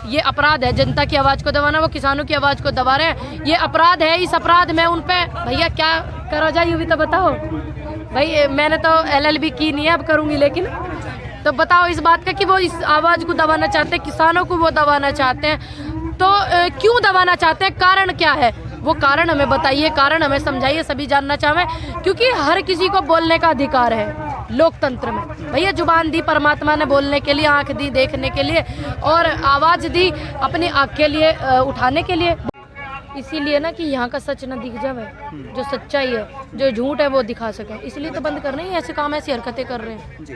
ये अपराध है, जनता की आवाज़ को दबाना, वो किसानों की आवाज़ को दबा रहे हैं, ये अपराध है। इस अपराध में उन पे भैया क्या करो जाए, यूँ भी तो बताओ भाई। मैंने तो LLB की नहीं है, अब करूँगी, लेकिन तो बताओ इस बात का कि वो इस आवाज़ को दबाना चाहते हैं, किसानों को वो दबाना चाहते हैं। तो क्यों दबाना चाहते हैं, कारण क्या है, वो कारण हमें बताइए, कारण हमें समझाइए, सभी जानना चाहें। क्योंकि हर किसी को बोलने का अधिकार है लोकतंत्र में भैया। जुबान दी परमात्मा ने बोलने के लिए, आंख दी देखने के लिए, और आवाज़ दी अपनी आँख के लिए उठाने के लिए। इसीलिए ना कि यहाँ का सच ना दिख जावे, जो सच्चाई है, जो झूठ है वो दिखा सके, इसलिए तो बंद कर रहे हैं ऐसे काम, ऐसी हरकतें कर रहे हैं जी।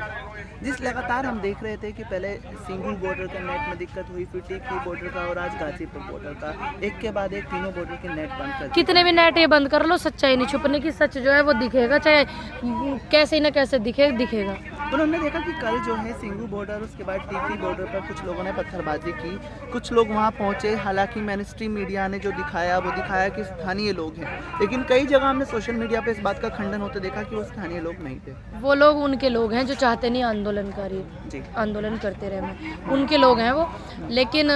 जिस लगातार हम देख रहे थे कि पहले सिंगू बॉर्डर का नेट में दिक्कत हुई, फिर टिकरी बॉर्डर का, और आज गाजीपुर बॉर्डर का, एक के बाद एक तीनों बॉर्डर के नेट बंद कर, कितने भी नेट ये बंद कर लो, सच्चाई नहीं छुपने की, सच जो है वो दिखेगा, चाहे कैसे न कैसे दिखेगा। उन्होंने देखा कि कल जो है सिंगू बॉर्डर, उसके बाद टिकरी बॉर्डर पर कुछ लोगों ने पत्थरबाजी की, कुछ लोग वहां पहुंचे। हालांकि मेनस्ट्रीम मीडिया ने जो दिखाया वो दिखाया कि स्थानीय लोग हैं, लेकिन कई जगह हमने सोशल मीडिया पे इस बात का खंडन होते देखा कि वो स्थानीय लोग नहीं थे। वो लोग उनके लोग हैं जो चाहते नहीं आंदोलनकारी आंदोलन करते रहे, उनके लोग हैं वो। लेकिन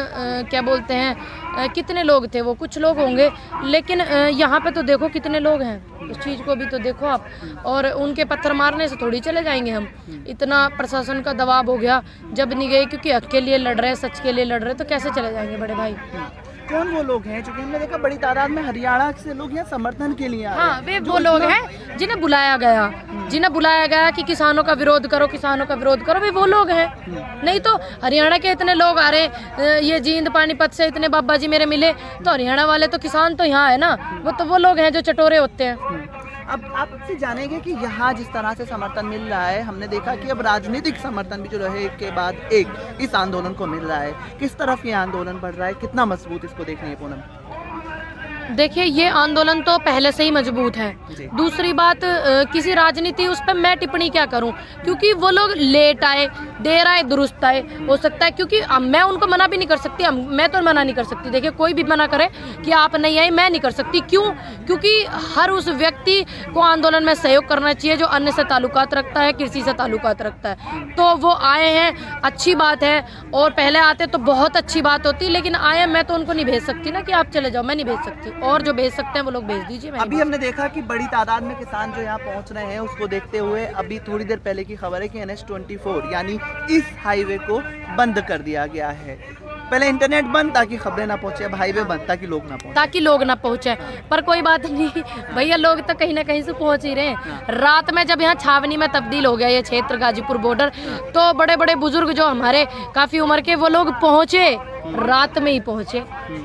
क्या बोलते हैं, कितने लोग थे वो, कुछ लोग होंगे, लेकिन यहाँ पे तो देखो कितने लोग हैं, उस चीज़ को भी तो देखो आप। और उनके पत्थर मारने से थोड़ी चले जाएंगे हम, इतना प्रशासन का दबाव हो गया, जब नहीं गए क्योंकि हक के लिए लड़ रहे हैं, सच के लिए लड़ रहे हैं, तो कैसे चले जाएंगे बड़े भाई। कौन वो लोग हैं, क्योंकि हमने देखा बड़ी तादाद में हरियाणा से लोग यहाँ समर्थन के लिए आए। हाँ, वे वो लोग हैं जिन्हें बुलाया गया कि किसानों का विरोध करो, किसानों का विरोध करो, वे वो लोग हैं। नहीं तो हरियाणा के इतने लोग आ रहे, ये जींद पानीपत से इतने बाबा जी मेरे मिले, तो हरियाणा वाले तो किसान तो यहाँ है ना, वो तो वो लोग हैं जो चटोरे होते हैं। अब आपसे जानेंगे कि यहाँ जिस तरह से समर्थन मिल रहा है, हमने देखा कि अब राजनीतिक समर्थन भी जो है एक के बाद एक इस आंदोलन को मिल रहा है। किस तरफ ये आंदोलन बढ़ रहा है, कितना मजबूत, इसको देखनी है पूनम। देखिए, ये आंदोलन तो पहले से ही मजबूत है। दूसरी बात, किसी राजनीति उस पर मैं टिप्पणी क्या करूं, क्योंकि वो लोग लेट आए, देर आए, दुरुस्त आए, हो सकता है। क्योंकि मैं उनको मना भी नहीं कर सकती, मैं तो मना नहीं कर सकती। देखिए, कोई भी मना करे कि आप नहीं आए, मैं नहीं कर सकती। क्यों? क्योंकि हर उस व्यक्ति को आंदोलन में सहयोग करना चाहिए जो अन्य से ताल्लुकात रखता है, कृषि से ताल्लुकात रखता है। तो वो आए हैं, अच्छी बात है, और पहले आते तो बहुत अच्छी बात होती, लेकिन आए, मैं तो उनको नहीं भेज सकती ना कि आप चले जाओ, मैं नहीं भेज सकती, और जो भेज सकते हैं वो लोग भेज दीजिए। अभी हमने देखा कि बड़ी तादाद में किसान जो यहाँ पहुँच रहे हैं, उसको देखते हुए अभी थोड़ी देर पहले की खबर है कि NH-24 यानी इस हाईवे को बंद कर दिया गया है। पहले इंटरनेट बंद ताकि खबरें ना पहुंचे, अब हाईवे बंद ताकि लोग ना पहुंचे, पर कोई बात नहीं भैया, लोग तो कहीं ना कहीं से पहुंच ही रहे हैं। रात में जब यहाँ छावनी में तब्दील हो गया ये क्षेत्र गाजीपुर बॉर्डर, तो बड़े बड़े बुजुर्ग जो हमारे काफी उम्र के, वो लोग पहुंचे, रात में ही पहुंचे,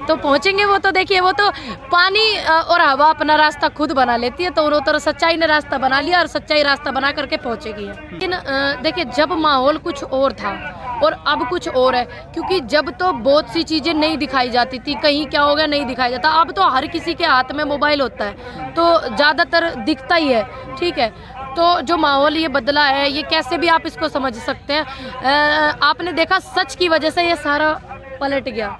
तो पहुंचेंगे वो तो। देखिए, वो तो पानी और हवा अपना रास्ता खुद बना लेती है, तो उन्होंने तो सच्चाई ने रास्ता बना लिया, और सच्चाई रास्ता बना करके पहुंचेगी। लेकिन देखिए, जब माहौल कुछ और था और अब कुछ और है, क्योंकि जब तो बहुत सी चीज़ें नहीं दिखाई जाती थी, कहीं क्या हो गया नहीं दिखाई जाता, अब तो हर किसी के हाथ में मोबाइल होता है, तो ज़्यादातर दिखता ही है। ठीक है, तो जो माहौल ये बदला है, ये कैसे भी आप इसको समझ सकते हैं। आपने देखा, सच की वजह से ये सारा पलट गया।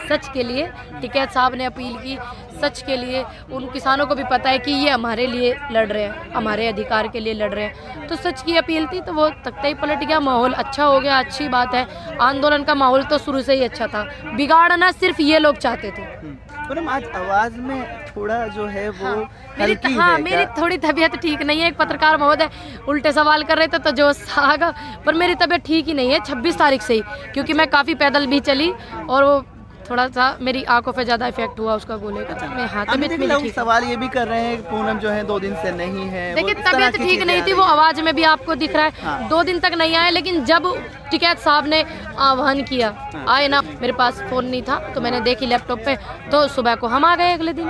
सच के लिए टिकैत साहब ने अपील की, सच के लिए उन किसानों को भी पता है कि ये हमारे लिए लड़ रहे हैं, हमारे अधिकार के लिए लड़ रहे हैं, तो सच की अपील थी, तो वो तख्ता ही पलट गया, माहौल अच्छा हो गया, अच्छी बात है। आंदोलन का माहौल तो शुरू से ही अच्छा था, बिगाड़ना सिर्फ ये लोग चाहते थे। आज आवाज में थोड़ा जो है वो मेरी थोड़ी तबीयत ठीक नहीं है। एक पत्रकार महोदय उल्टे सवाल कर रहे थे तो जोश आ गया, पर मेरी तबीयत ठीक ही नहीं है 26 तारीख से ही, क्योंकि मैं काफ़ी पैदल भी चली, और वो थोड़ा सा मेरी आंखों पे ज़्यादा इफेक्ट हुआ उसका गोले का। मैं तबीयत मेरी ठीक। सवाल ये भी कर रहे हैं पूनम जो है 2 दिन से नहीं है। देखिए, तबीयत ठीक नहीं थी, वो आवाज़ में भी आपको दिख रहा है। 2 दिन तक नहीं आए, लेकिन जब टिकैत साहब ने आह्वान किया, आए ना, मेरे पास फ़ोन नहीं था तो मैंने देखी लैपटॉप पे, तो सुबह को हम आ गए अगले दिन।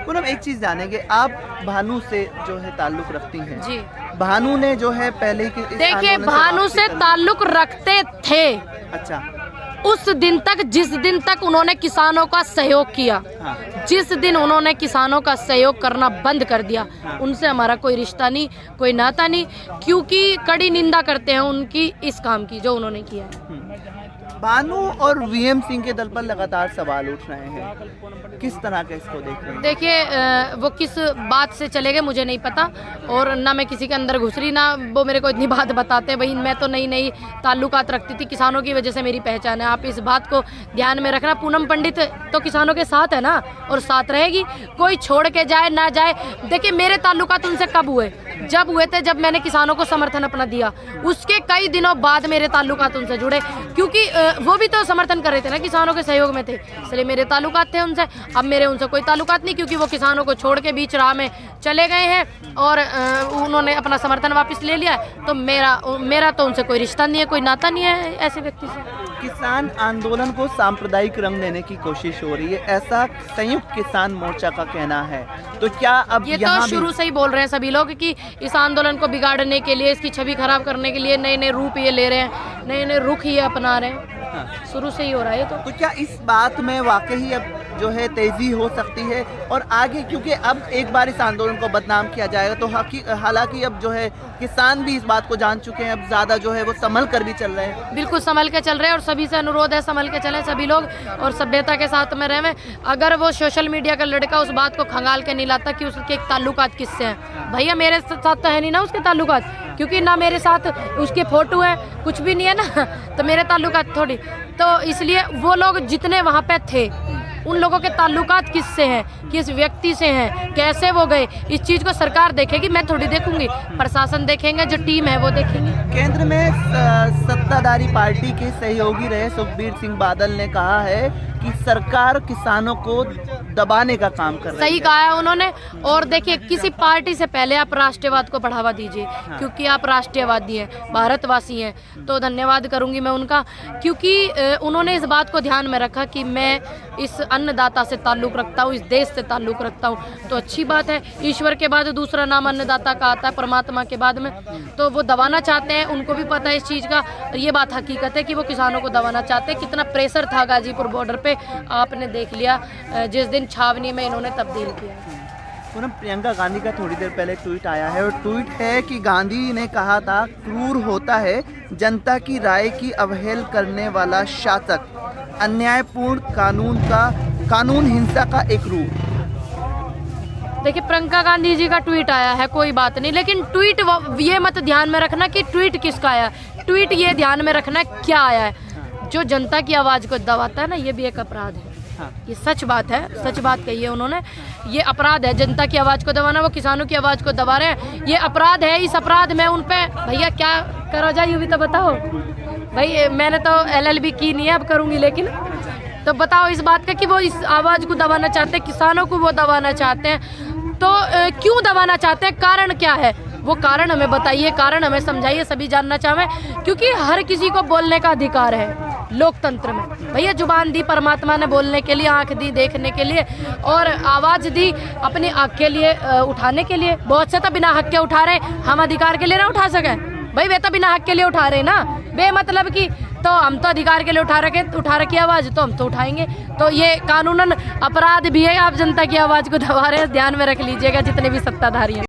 पूनम, एक चीज़ जानेंगे, आप भानु से जो है ताल्लुक़ रखती हैं जी। भानु ने जो है पहले की, देखिए, भानु से ताल्लुक़ रखते थे। अच्छा। उस दिन तक, जिस दिन तक उन्होंने किसानों का सहयोग किया, जिस दिन उन्होंने किसानों का सहयोग करना बंद कर दिया, उनसे हमारा कोई रिश्ता नहीं, कोई नाता नहीं, क्योंकि कड़ी निंदा करते हैं उनकी इस काम की जो उन्होंने किया है। बानू और वीएम सिंह के दल पर लगातार सवाल उठ रहे हैं, किस तरह के इसको देख रहे हैं? देखिए वो किस बात से चले गए मुझे नहीं पता, और ना मैं किसी के अंदर घुस रही, ना वो मेरे को इतनी बात बताते हैं। भाई मैं तो नई नई ताल्लुकात रखती थी, किसानों की वजह से मेरी पहचान है। आप इस बात को ध्यान में रखना, पूनम पंडित तो किसानों के साथ है ना, और साथ रहेगी। कोई छोड़ के जाए ना जाए, देखिए मेरे ताल्लुकात उनसे कब हुए? जब हुए थे जब मैंने किसानों को समर्थन अपना दिया, उसके कई दिनों बाद मेरे ताल्लुकात उनसे जुड़े, क्योंकि वो भी तो समर्थन कर रहे थे ना, किसानों के सहयोग में थे, इसलिए मेरे ताल्लुकात थे उनसे। अब मेरे उनसे कोई ताल्लुकात नहीं, क्योंकि वो किसानों को छोड़ के बीच राह में चले गए हैं और उन्होंने अपना समर्थन वापस ले लिया। तो मेरा तो उनसे कोई रिश्ता नहीं है, कोई नाता नहीं है ऐसे व्यक्ति से। किसान आंदोलन को सांप्रदायिक रंग देने की कोशिश हो रही है, ऐसा संयुक्त किसान मोर्चा का कहना है। तो क्या अब ये तो शुरू से ही बोल रहे हैं सभी लोग कि इस आंदोलन को बिगाड़ने के लिए, इसकी छवि खराब करने के लिए नए नए रूप ये ले रहे हैं, नए नए रुख ये अपना रहे हैं। हाँ। शुरू से ही हो रहा है ये तो क्या इस बात में वाकई अब जो है तेजी हो सकती है और आगे, क्योंकि अब एक बार इस आंदोलन को बदनाम किया जाएगा तो हालांकि अब जो है किसान भी इस बात को जान चुके हैं, अब ज़्यादा जो है वो संभल कर भी चल रहे हैं। बिल्कुल संभल के चल रहे हैं, और सभी से अनुरोध है संभल के चलें सभी लोग, और सभ्यता के साथ में रहें। अगर वो सोशल मीडिया का लड़का उस बात को खंगाल के नहीं लाता कि उसके ताल्लुकात किससे हैं, भैया मेरे साथ तो है नहीं ना उसके ताल्लुकात, क्योंकि ना मेरे साथ उसके फोटो है, कुछ भी नहीं है ना, तो मेरे ताल्लुकात थोड़ी। तो इसलिए वो लोग जितने वहाँ पे थे, उन लोगों के ताल्लुकात किससे हैं, किस व्यक्ति से हैं, कैसे वो गए, इस चीज़ को सरकार देखेगी, मैं थोड़ी देखूंगी। प्रशासन देखेंगे, जो टीम है वो देखेंगे। केंद्र में सत्ताधारी पार्टी के सहयोगी रहे सुखबीर सिंह बादल ने कहा है कि सरकार किसानों को दबाने का काम कर रही है। सही कहा है उन्होंने। और देखिए, किसी पार्टी से पहले आप राष्ट्रवाद को बढ़ावा दीजिए, क्योंकि आप राष्ट्रवादी हैं, भारतवासी हैं, तो धन्यवाद करूंगी मैं उनका, क्योंकि उन्होंने इस बात को ध्यान में रखा कि मैं इस अन्नदाता से ताल्लुक़ रखता हूँ, इस देश से ताल्लुक़ रखता हूँ, तो अच्छी बात है। ईश्वर के बाद दूसरा नाम अन्नदाता का आता है, परमात्मा के बाद में। तो वो दबाना चाहते हैं, उनको भी पता है इस चीज़ का, ये बात हकीकत है कि वो किसानों को दबाना चाहते हैं। कितना प्रेशर था गाजीपुर बॉर्डर पे, आपने देख लिया जिस दिन छावनी में इन्होंने तब्दील किया। पूनम, प्रियंका गांधी का थोड़ी देर पहले ट्वीट आया है, और ट्वीट है कि गांधी ने कहा था, क्रूर होता है जनता की राय की अवहेल करने वाला शासक, अन्यायपूर्ण कानून हिंसा का एक रूप। देखिए, प्रियंका गांधी जी का ट्वीट आया है, कोई बात नहीं, लेकिन ट्वीट ये मत ध्यान में रखना कि ट्वीट किसका आया, ट्वीट ये ध्यान में रखना क्या आया है। जो जनता की आवाज़ को दबाता है ना, ये भी एक अपराध है। हाँ। ये सच बात है, सच बात कही है उन्होंने, ये अपराध है जनता की आवाज़ को दबाना। वो किसानों की आवाज़ को दबा रहे हैं, ये अपराध है। इस अपराध में उन पे भैया क्या करा जाए ये भी तो बताओ। भाई मैंने तो LLB की नहीं है, अब करूँगी, लेकिन तो बताओ इस बात का कि वो इस आवाज़ को दबाना चाहते हैं, किसानों को वो दबाना चाहते हैं। तो क्यों दबाना चाहते हैं, कारण क्या है, वो कारण हमें बताइए, कारण हमें समझाइए, सभी जानना चाहें, क्योंकि हर किसी को बोलने का अधिकार है लोकतंत्र में। भैया जुबान दी परमात्मा ने बोलने के लिए, आंख दी देखने के लिए, और आवाज़ दी अपने हक के लिए उठाने के लिए। बहुत से तो बिना हक के उठा रहे, हम अधिकार के लिए ना उठा सके भाई, वे तो बिना हक के लिए उठा रहे ना, बेमतलब की। तो हम तो अधिकार के लिए उठा रखी आवाज़, तो हम तो उठाएंगे। तो ये कानूनन अपराध भी है, आप जनता की आवाज़ को दबा रहे हैं, ध्यान में रख लीजिएगा जितने भी सत्ताधारी हैं।